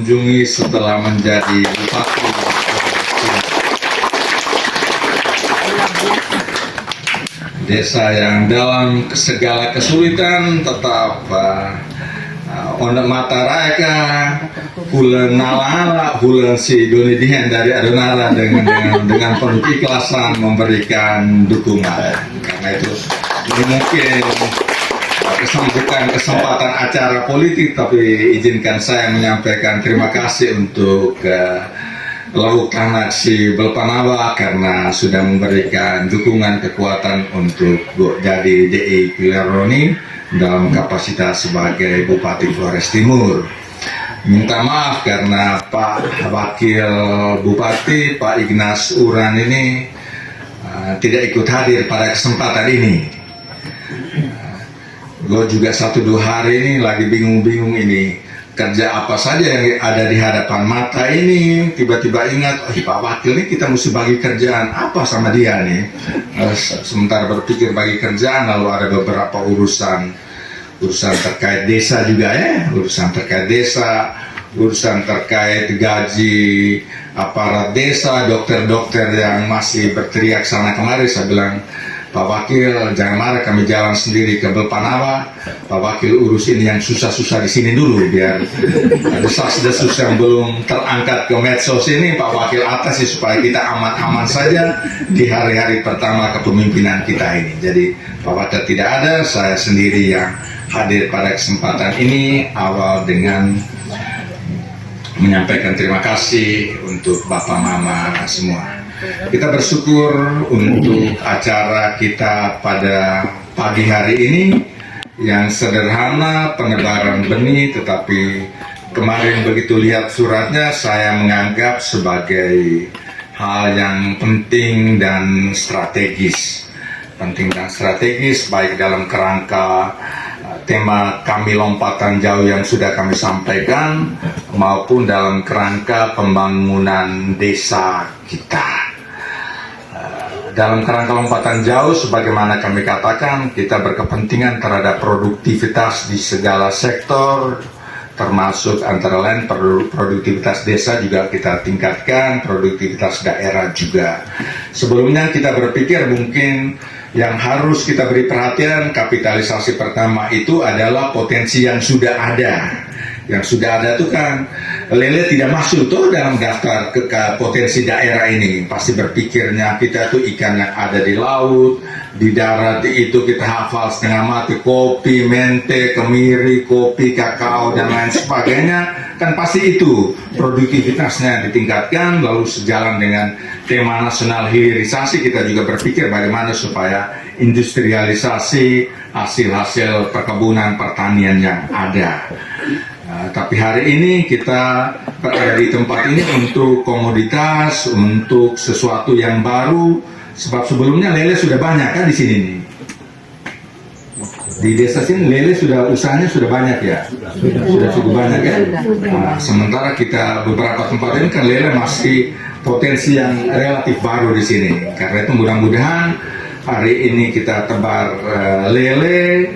kunjungi setelah menjadi bupati desa yang dalam segala kesulitan tetap onda mata raka hulen nala hulen si donidian dari adonara dengan penuh ikhlasan memberikan dukungan. Karena itu ini mungkin bukan kesempatan acara politik, tapi izinkan saya menyampaikan terima kasih untuk Lauk Anak si Belpanawa karena sudah memberikan dukungan kekuatan untuk jadi DI Pilaroni dalam kapasitas sebagai Bupati Flores Timur. Minta maaf karena Pak Wakil Bupati Pak Ignas Uran ini tidak ikut hadir pada kesempatan ini. Gue juga 1-2 hari ini lagi bingung-bingung ini kerja apa saja yang ada di hadapan mata ini. Tiba-tiba ingat, Pak Wakil ini kita mesti bagi kerjaan apa sama dia nih. Sementara berpikir bagi kerjaan, lalu ada beberapa urusan terkait desa juga ya, urusan terkait desa, urusan terkait gaji aparat desa, dokter-dokter yang masih berteriak sana kemari. Saya bilang, Pak Wakil jangan marah, kami jalan sendiri ke Belpanawa. Pak Wakil urus ini yang susah-susah di sini dulu, biar desas-desus yang belum terangkat ke medsos ini Pak Wakil atasi supaya kita aman-aman saja di hari-hari pertama kepemimpinan kita ini. Jadi Pak Wakil tidak ada, saya sendiri yang hadir pada kesempatan ini, awal dengan menyampaikan terima kasih untuk Bapak Mama semua. Kita bersyukur untuk acara kita pada pagi hari ini yang sederhana, penebaran benih, tetapi kemarin begitu lihat suratnya saya menganggap sebagai hal yang penting dan strategis. Penting dan strategis baik dalam kerangka tema kami lompatan jauh yang sudah kami sampaikan maupun dalam kerangka pembangunan desa kita. Dalam kerangka lompatan jauh, sebagaimana kami katakan, kita berkepentingan terhadap produktivitas di segala sektor, termasuk antara lain produktivitas desa juga kita tingkatkan, produktivitas daerah juga. Sebelumnya kita berpikir mungkin yang harus kita beri perhatian, kapitalisasi pertama itu adalah potensi yang sudah ada. Yang sudah ada itu kan lele tidak masuk tuh dalam daftar ke potensi daerah ini. Pasti berpikirnya kita tuh ikan yang ada di laut, di darat itu kita hafal setengah mati, kopi, mente, kemiri, kopi, kakao dan lain sebagainya. Kan pasti itu produktivitasnya ditingkatkan. Lalu sejalan dengan tema nasional hilirisasi, kita juga berpikir bagaimana supaya industrialisasi hasil-hasil perkebunan pertanian yang ada. Tapi hari ini kita berada di tempat ini untuk komoditas, untuk sesuatu yang baru. Sebab sebelumnya lele sudah banyak kan di sini nih. Di desa sini lele sudah usahanya sudah banyak ya, sudah cukup banyak ya. Nah, sementara kita beberapa tempat ini kan lele masih potensi yang relatif baru di sini. Karena itu mudah-mudahan hari ini kita tebar lele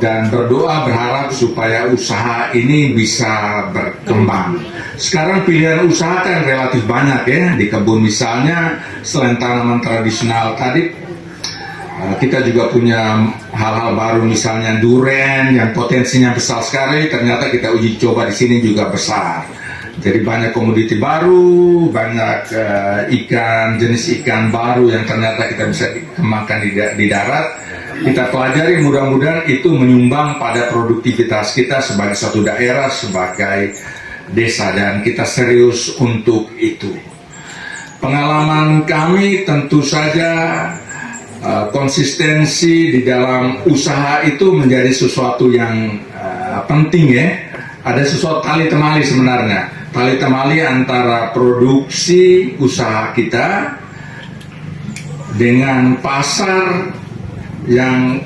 dan berdoa berharap supaya usaha ini bisa berkembang. Sekarang pilihan usaha kan relatif banyak ya, di kebun misalnya, selain tanaman tradisional tadi, kita juga punya hal-hal baru misalnya durian yang potensinya besar sekali, ternyata kita uji coba di sini juga besar. Jadi banyak komoditi baru, banyak ikan, jenis ikan baru yang ternyata kita bisa kembangkan di darat. Kita pelajari, mudah-mudahan itu menyumbang pada produktivitas kita sebagai suatu daerah, sebagai desa, dan kita serius untuk itu. Pengalaman kami tentu saja konsistensi di dalam usaha itu menjadi sesuatu yang penting ya. Ada sesuatu tali temali sebenarnya, tali temali antara produksi usaha kita dengan pasar. Yang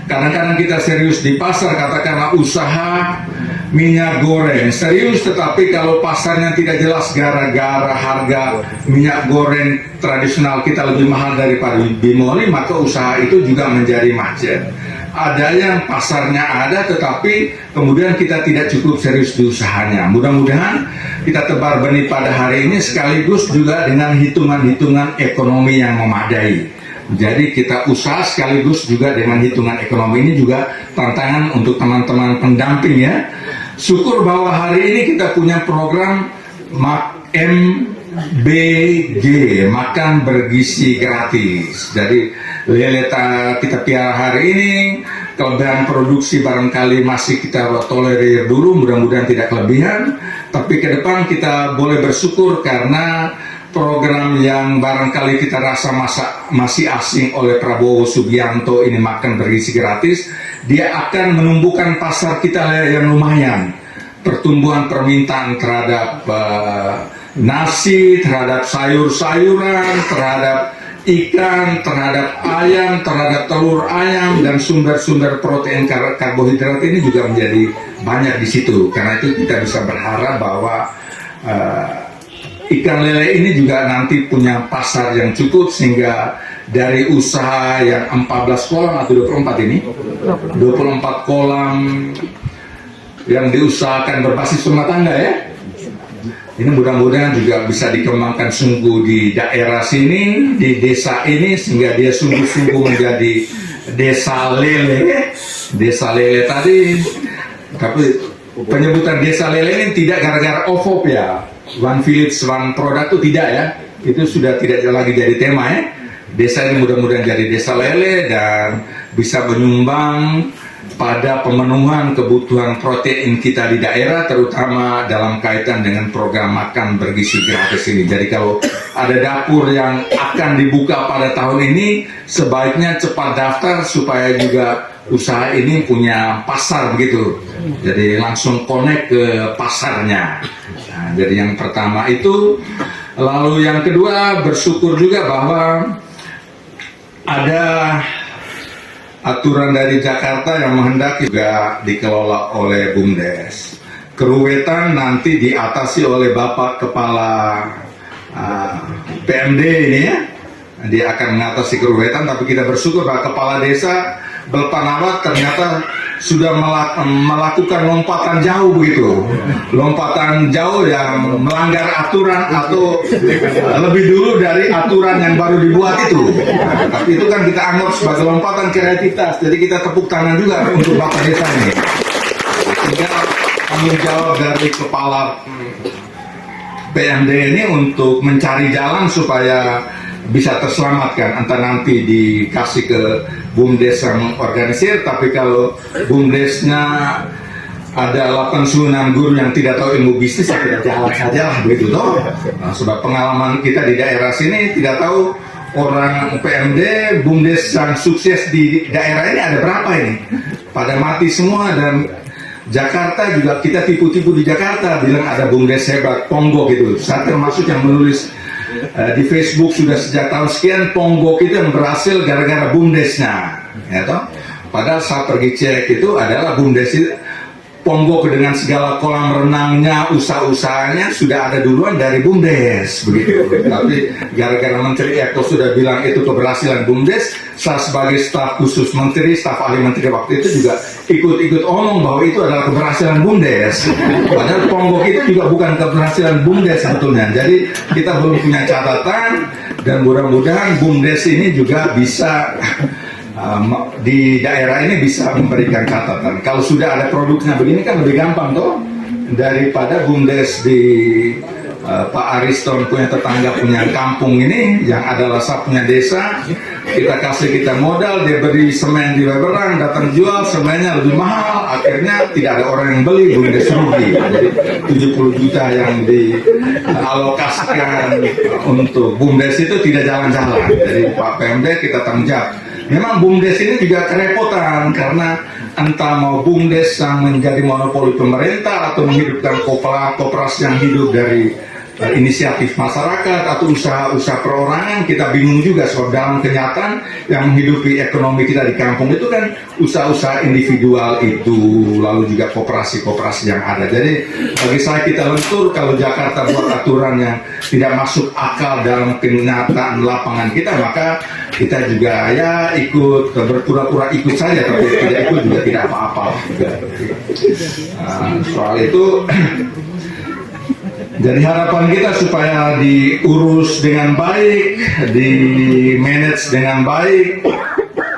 kadang-kadang kita serius di pasar, katakanlah usaha minyak goreng serius, tetapi kalau pasarnya tidak jelas gara-gara harga minyak goreng tradisional kita lebih mahal daripada bimoli, maka usaha itu juga menjadi macet. ada yang pasarnya ada tetapi kemudian kita tidak cukup serius di usahanya. Mudah-mudahan kita tebar benih pada hari ini sekaligus juga dengan hitungan-hitungan ekonomi yang memadai. Jadi kita usaha sekaligus juga dengan hitungan ekonomi. Ini juga tantangan untuk teman-teman pendamping ya. Syukur bahwa hari ini kita punya program MBG, makan bergizi gratis. Jadi lele kita piara hari ini, kelebihan produksi barangkali masih kita tolerir dulu, mudah-mudahan tidak kelebihan. Tapi ke depan kita boleh bersyukur karena program yang barangkali kita rasa masih asing oleh Prabowo Subianto ini, makan bergizi gratis, dia akan menumbuhkan pasar kita yang lumayan. Pertumbuhan permintaan terhadap nasi, terhadap sayur-sayuran, terhadap ikan, terhadap ayam, terhadap telur ayam, dan sumber-sumber protein karbohidrat ini juga menjadi banyak di situ. Karena itu kita bisa berharap bahwa ikan lele ini juga nanti punya pasar yang cukup, sehingga dari usaha yang 14 kolam atau 24 ini, 24 kolam yang diusahakan berbasis rumah tangga ya. Ini mudah-mudahan juga bisa dikembangkan sungguh di daerah sini, di desa ini, sehingga dia sungguh-sungguh menjadi desa lele. Desa lele tadi, tapi penyebutan desa lele ini tidak gara-gara OVOP ya, One Village One Product itu tidak ya, itu sudah tidak lagi jadi tema ya. Desa ini mudah-mudahan jadi desa lele dan bisa menyumbang pada pemenuhan kebutuhan protein kita di daerah, terutama dalam kaitan dengan program makan bergizi gratis ini. Jadi kalau ada dapur yang akan dibuka pada tahun ini, sebaiknya cepat daftar supaya juga usaha ini punya pasar begitu. Jadi langsung connect ke pasarnya. Nah, jadi yang pertama itu. Lalu yang kedua, bersyukur juga bahwa ada aturan dari Jakarta yang menghendaki juga dikelola oleh BUMDes. Keruwetan nanti diatasi oleh Bapak Kepala PMD ini ya. Dia akan mengatasi keruwetan, tapi kita bersyukur bahwa Kepala Desa Belpanabat ternyata sudah melakukan lompatan jauh begitu. Lompatan jauh yang melanggar aturan atau lebih dulu dari aturan yang baru dibuat itu. Nah, tapi itu kan kita anggap sebagai lompatan kreativitas. Jadi kita tepuk tangan juga untuk Bapak Desa ini. Sehingga tanggung jawab dari Kepala PMD ini untuk mencari jalan supaya bisa terselamatkan, entah nanti dikasih ke BUMDes yang organisir, tapi kalau BUMDesnya ada 89 guru yang tidak tahu ilmu bisnis, ya tidak jalan saja lah begitu toh. Nah, sebab pengalaman kita di daerah sini tidak tahu orang PMD, BUMDes yang sukses di daerah ini ada berapa ini, pada mati semua. Dan Jakarta juga kita tipu-tipu di Jakarta, bilang ada BUMDes hebat, Ponggok gitu. Saya termasuk yang menulis di Facebook sudah sejak tahun sekian, Ponggok itu yang berhasil gara-gara BUMDesnya, ya toh. Padahal saat pergi cek itu adalah BUMDes itu, Ponggok dengan segala kolam renangnya, usaha-usahanya sudah ada duluan dari BUMDes begitu. Tapi gara-gara Menteri Eko sudah bilang itu keberhasilan BUMDes, saya sebagai staf khusus Menteri, staf ahli Menteri waktu itu juga ikut-ikut omong bahwa itu adalah keberhasilan BUMDes. Padahal Ponggok itu juga bukan keberhasilan BUMDes sebetulnya. Jadi kita belum punya catatan, dan mudah-mudahan BUMDes ini juga bisa di daerah ini bisa memberikan catatan. Kalau sudah ada produknya begini kan lebih gampang toh, daripada BUMDes di Pak Ariston punya tetangga punya kampung ini yang adalah punya desa, kita modal, dia beri semen di Weberang, datang jual semennya lebih mahal, akhirnya tidak ada orang yang beli, BUMDes rugi. Jadi 70 juta yang dialokasikan untuk BUMDes itu tidak jalan-jalan. Jadi Pak PMD kita tanggung jawab. Memang BUMDes ini juga kerepotan, karena entah mau BUMDes yang menjadi monopoli pemerintah atau menghidupkan koperasi yang hidup dari inisiatif masyarakat atau usaha-usaha perorangan. Kita bingung juga soal dalam kenyataan yang menghidupi ekonomi kita di kampung itu kan usaha-usaha individual itu, lalu juga koperasi-koperasi yang ada. Jadi bagi saya kita lentur kalau Jakarta buat aturan yang tidak masuk akal dalam kenyataan lapangan kita, maka kita juga ya ikut, berpura-pura ikut saja, tapi tidak ikut juga tidak apa-apa. Soal itu jadi harapan kita supaya diurus dengan baik, di-manage dengan baik.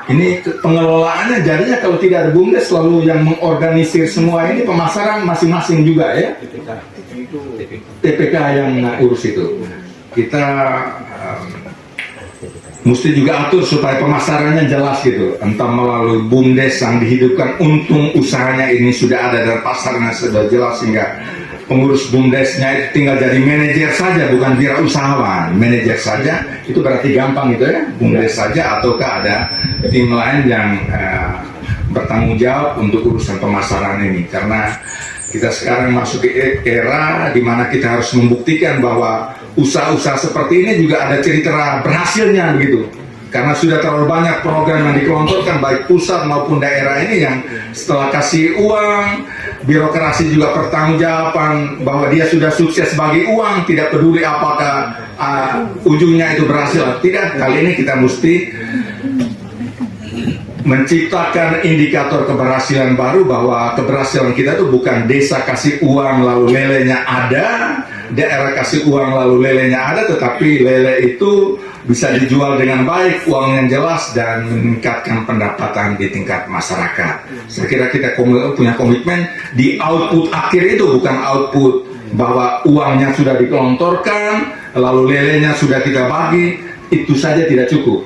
Ini pengelolaannya jadinya kalau tidak ada BUMDes selalu yang mengorganisir semua ini pemasaran masing-masing juga ya. TPK yang urus itu. Kita mesti juga atur supaya pemasarannya jelas gitu. Entah melalui BUMDes yang dihidupkan, untung usahanya ini sudah ada dan pasarnya sudah jelas sehingga pengurus BUMDesnya itu tinggal jadi manajer saja, bukan wirausahawan. Manajer saja, itu berarti gampang gitu ya, BUMDes saja, ataukah ada tim lain yang bertanggung jawab untuk urusan pemasaran ini. Karena kita sekarang masuk ke era di mana kita harus membuktikan bahwa usaha-usaha seperti ini juga ada cerita berhasilnya begitu. Karena sudah terlalu banyak program yang dikelontorkan baik pusat maupun daerah ini yang setelah kasih uang, birokrasi juga pertanggungjawaban bahwa dia sudah sukses bagi uang, tidak peduli apakah ujungnya itu berhasil atau tidak. Kali ini kita mesti menciptakan indikator keberhasilan baru, bahwa keberhasilan kita itu bukan desa kasih uang lalu lelenya ada, daerah kasih uang lalu lelenya ada, tetapi lele itu bisa dijual dengan baik, uang yang jelas, dan meningkatkan pendapatan di tingkat masyarakat. Saya kira kita punya komitmen di output akhir itu, bukan output bahwa uangnya sudah dikelontorkan, lalu lelenya sudah kita bagi, itu saja tidak cukup.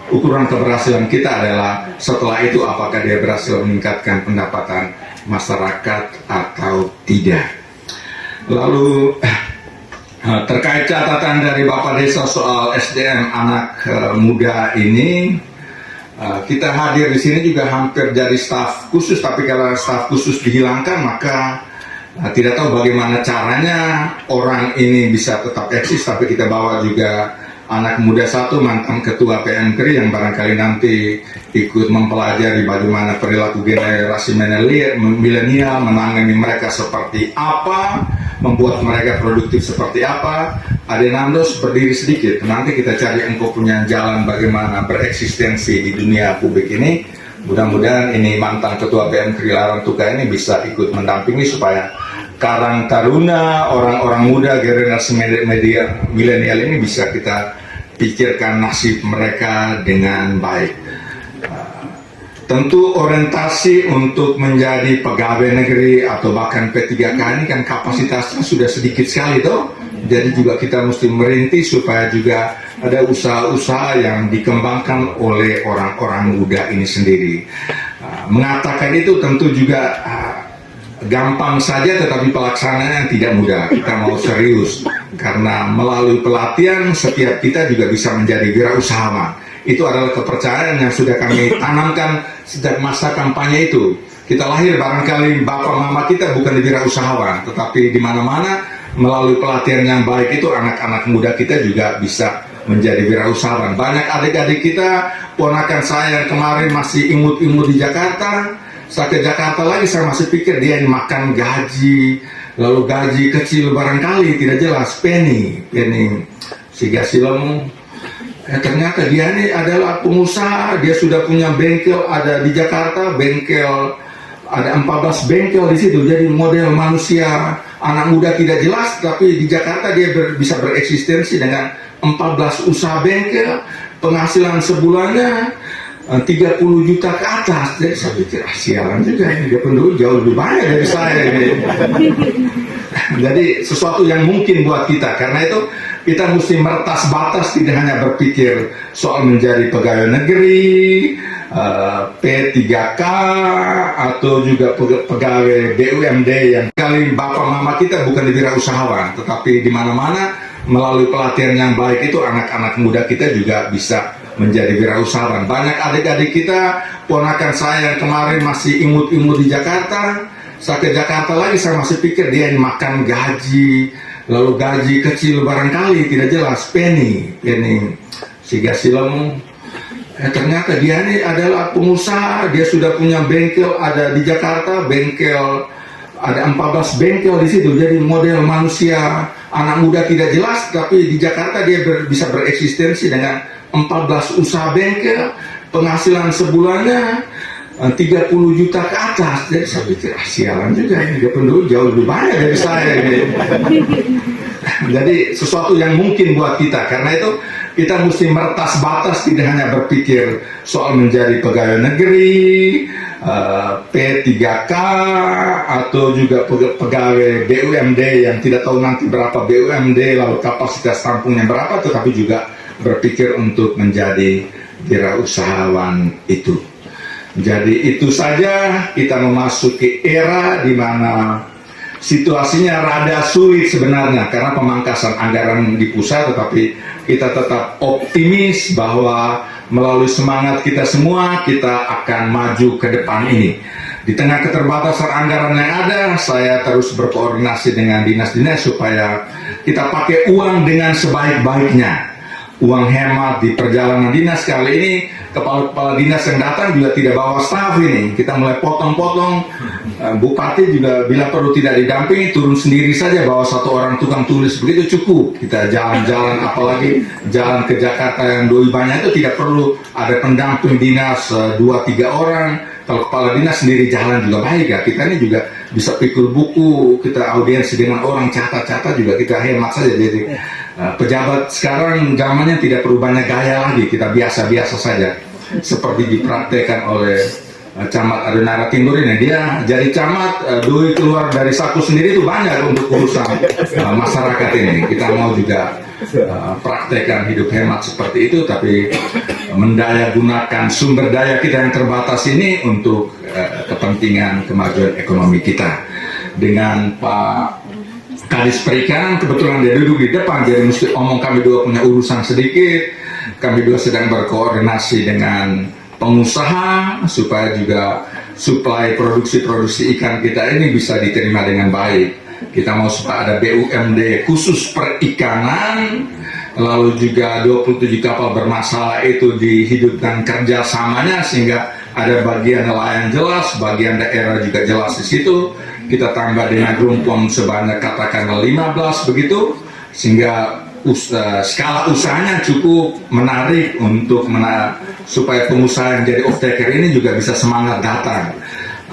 Ukuran keberhasilan kita adalah setelah itu apakah dia berhasil meningkatkan pendapatan masyarakat atau tidak. Lalu terkait catatan dari Bapak Desa soal SDM anak muda ini, kita hadir di sini juga hampir jadi staf khusus, tapi kalau staf khusus dihilangkan maka tidak tahu bagaimana caranya orang ini bisa tetap eksis. Tapi kita bawa juga anak muda satu, mantan ketua PMKRI, yang barangkali nanti ikut mempelajari bagaimana perilaku generasi milenial, menangani mereka seperti apa, membuat mereka produktif seperti apa. Adenandos berdiri sedikit, nanti kita cari engkau punya jalan bagaimana bereksistensi di dunia publik ini. Mudah-mudahan ini mantan ketua PMKRI Larantuka ini bisa ikut mendampingi supaya Karang Taruna, orang-orang muda generasi media milenial ini bisa kita pikirkan nasib mereka dengan baik. Tentu orientasi untuk menjadi pegawai negeri atau bahkan P3K ini kan kapasitasnya sudah sedikit sekali toh. Jadi juga kita mesti merintis supaya juga ada usaha-usaha yang dikembangkan oleh orang-orang muda ini sendiri. Mengatakan itu tentu juga gampang saja, tetapi pelaksanaannya tidak mudah. Kita mau serius, karena melalui pelatihan setiap kita juga bisa menjadi wirausahawan. Itu adalah kepercayaan yang sudah kami tanamkan sejak masa kampanye itu. Kita lahir barangkali bapak mama kita bukan wirausahawan, tetapi di mana-mana melalui pelatihan yang baik itu anak-anak muda kita juga bisa menjadi wirausahawan. Banyak adik-adik kita, ponakan saya yang kemarin masih imut-imut di Jakarta. Saya ke Jakarta lagi, saya masih pikir dia yang makan gaji, lalu gaji kecil barangkali tidak jelas, penny siga silemu. Ternyata dia ini adalah pengusaha, dia sudah punya bengkel ada di Jakarta, bengkel ada 14 bengkel di situ. Jadi model manusia anak muda tidak jelas, tapi di Jakarta dia bisa bereksistensi dengan 14 usaha bengkel, penghasilan sebulannya 30 juta ke atas. Jadi saya pikir sialan juga ini, dia penduduk jauh lebih banyak dari saya ini. Jadi sesuatu yang mungkin buat kita. Karena itu kita mesti meretas batas, tidak hanya berpikir soal menjadi pegawai negeri, P3K, atau juga pegawai BUMD yang kali bapak mama kita bukan wirausahawan, tetapi di mana-mana melalui pelatihan yang baik itu anak-anak muda kita juga bisa menjadi wirausahawan. Banyak adik-adik kita, ponakan saya yang kemarin masih imut-imut di Jakarta. Saya ke Jakarta lagi, saya masih pikir dia yang makan gaji, lalu gaji kecil barangkali tidak jelas, penny si Gasilemu. Ternyata dia ini adalah pengusaha, dia sudah punya bengkel ada di Jakarta, bengkel ada 14 bengkel di situ. Jadi model manusia anak muda tidak jelas, tapi di Jakarta dia bisa bereksistensi dengan 14 usaha bengkel, penghasilan sebulannya 30 juta ke atas. Jadi saya pikir, sialan juga ini, dia penduduk jauh lebih banyak dari saya ini. Jadi sesuatu yang mungkin buat kita, karena itu kita mesti meretas batas, tidak hanya berpikir soal menjadi pegawai negeri, P3K, atau juga pegawai BUMD yang tidak tahu nanti berapa BUMD, lalu kapasitas tampungnya berapa, tetapi juga berpikir untuk menjadi wirausahawan itu. Jadi itu saja, kita memasuki era di mana situasinya rada sulit sebenarnya karena pemangkasan anggaran di pusat, tetapi kita tetap optimis bahwa melalui semangat kita semua kita akan maju ke depan ini. Di tengah keterbatasan anggaran yang ada, saya terus berkoordinasi dengan dinas-dinas supaya kita pakai uang dengan sebaik-baiknya. Uang hemat di perjalanan dinas kali ini, kepala-kepala dinas yang datang juga tidak bawa staf ini. Kita mulai potong-potong. Bupati juga bila perlu tidak didampingi, turun sendiri saja, bawa satu orang tukang tulis, begitu cukup. Kita jalan-jalan, apalagi jalan ke Jakarta yang doi banyak itu tidak perlu ada pendamping dinas 2-3 orang. Kalau kepala dinas sendiri jalan juga baik ya. Kita ini juga bisa pikul buku, kita audiensi dengan orang, catat-catat juga kita hemat saja. Jadi pejabat sekarang zamannya tidak perlu banyak gaya lagi, kita biasa-biasa saja. Seperti dipraktekkan oleh Camat Adonara Timur ini, dia jadi camat, duit keluar dari saku sendiri itu banyak untuk urusan masyarakat ini. Kita mau juga praktekkan hidup hemat seperti itu, tapi mendaya gunakan sumber daya kita yang terbatas ini untuk kepentingan kemajuan ekonomi kita. Dengan Pak Kadis Perikanan, kebetulan dia duduk di depan, jadi mesti omong kami dua punya urusan sedikit. Kami dua sedang berkoordinasi dengan pengusaha supaya juga suplai produksi ikan kita ini bisa diterima dengan baik. Kita mau supaya ada BUMD khusus perikanan, lalu juga 27 kapal bermasalah itu dihidupkan kerjasamanya sehingga ada bagian nelayan jelas, bagian daerah juga jelas di situ. Kita tambah dengan rumpun sebanyak katakanlah 15 begitu, sehingga skala usahanya cukup menarik untuk supaya pengusaha yang jadi off-taker ini juga bisa semangat datang.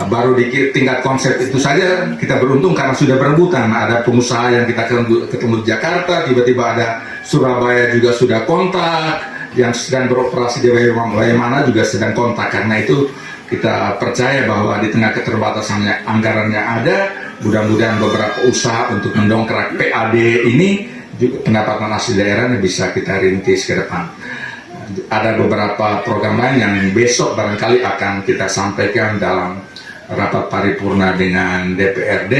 Baru di tingkat konsep itu saja kita beruntung karena sudah berebutan. Ada pengusaha yang kita ketemu di Jakarta, tiba-tiba ada Surabaya juga sudah kontak, yang sedang beroperasi di mana juga sedang kontak. Karena itu kita percaya bahwa di tengah keterbatasan anggaran yang ada, mudah-mudahan beberapa usaha untuk mendongkrak PAD ini juga pendapatan asli daerahnya bisa kita rintis ke depan. Ada beberapa program lain yang besok barangkali akan kita sampaikan dalam rapat paripurna dengan DPRD.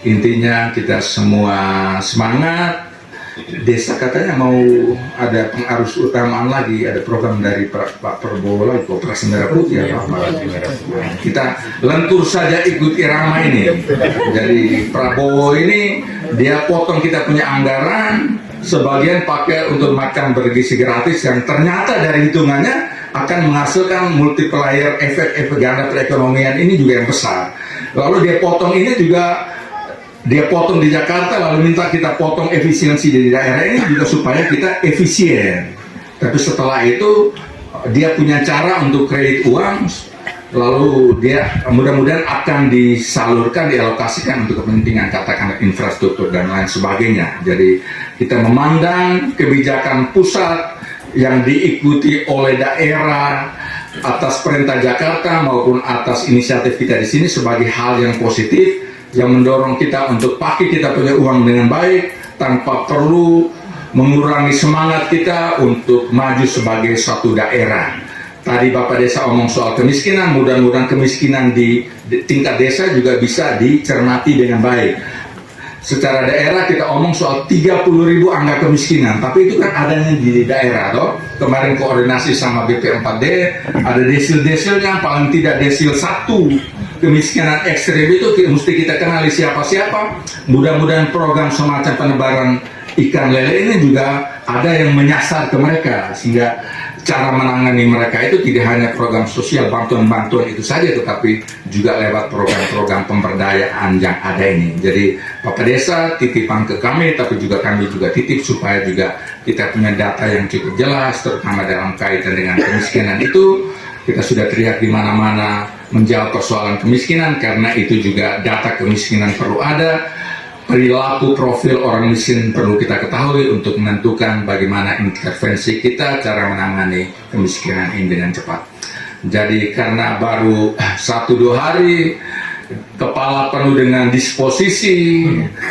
Intinya kita semua semangat. Desa katanya mau ada pengarus utamaan lagi, ada program dari Pak Prabowo lagi, Operasi Merah Putih ya Pak. Kita lentur saja ikut irama ini. Jadi Prabowo ini dia potong kita punya anggaran, sebagian pakai untuk makan bergizi gratis yang ternyata dari hitungannya akan menghasilkan multiplier efek ganda perekonomian ini juga yang besar. Lalu dia potong ini juga, dia potong di Jakarta lalu minta kita potong efisiensi di daerah ini juga supaya kita efisien. Tapi setelah itu dia punya cara untuk kredit uang, lalu dia mudah-mudahan akan disalurkan, dialokasikan untuk kepentingan katakanlah infrastruktur dan lain sebagainya. Jadi kita memandang kebijakan pusat yang diikuti oleh daerah atas perintah Jakarta maupun atas inisiatif kita di sini sebagai hal yang positif, yang mendorong kita untuk pakai kita punya uang dengan baik tanpa perlu mengurangi semangat kita untuk maju sebagai suatu daerah. Tadi Bapak Desa omong soal kemiskinan, mudah-mudahan kemiskinan di tingkat desa juga bisa dicermati dengan baik. Secara daerah kita omong soal 30.000 angka kemiskinan, tapi itu kan adanya di daerah toh. Kemarin koordinasi sama BP4D, ada desil-desilnya paling tidak desil 1 kemiskinan ekstrim itu mesti kita kenali siapa-siapa. Mudah-mudahan program semacam penebaran ikan lele ini juga ada yang menyasar ke mereka, sehingga cara menangani mereka itu tidak hanya program sosial, bantuan-bantuan itu saja, tetapi juga lewat program-program pemberdayaan yang ada ini. Jadi Bapak Desa titipan ke kami, tapi juga kami juga titip supaya juga kita punya data yang cukup jelas, terutama dalam kaitan dengan kemiskinan itu. Kita sudah teriak di mana-mana menjawab persoalan kemiskinan, karena itu juga data kemiskinan perlu ada. Perilaku profil orang miskin perlu kita ketahui untuk menentukan bagaimana intervensi kita, cara menangani kemiskinan ini dengan cepat. Jadi karena baru 1-2 hari, kepala penuh dengan disposisi,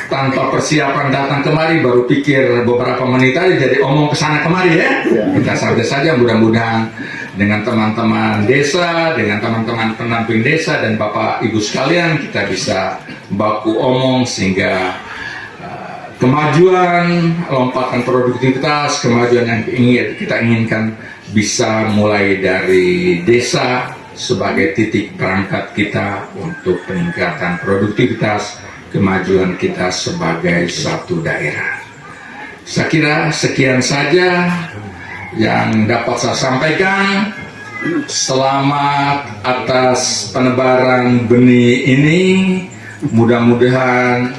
tanpa persiapan datang kemari, baru pikir beberapa menit aja jadi omong kesana kemari ya. Kita santai saja, mudah-mudahan dengan teman-teman desa, dengan teman-teman pendamping desa dan Bapak Ibu sekalian, kita bisa baku omong sehingga kemajuan, lompatan produktivitas, kemajuan yang kita inginkan bisa mulai dari desa sebagai titik berangkat kita untuk peningkatan produktivitas, kemajuan kita sebagai satu daerah. Saya kira sekian saja yang dapat saya sampaikan. Selamat atas penebaran benih ini, mudah-mudahan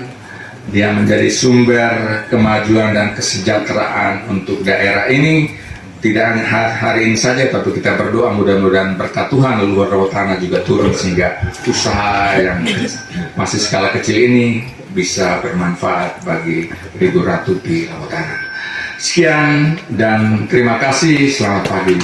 dia menjadi sumber kemajuan dan kesejahteraan untuk daerah ini. Tidak hanya hari ini saja, tapi kita berdoa mudah-mudahan berkat Tuhan leluhur bawah tanah juga turun, sehingga usaha yang masih skala kecil ini bisa bermanfaat bagi ribu ratu di bawah tanah. Sekian dan terima kasih. Selamat pagi.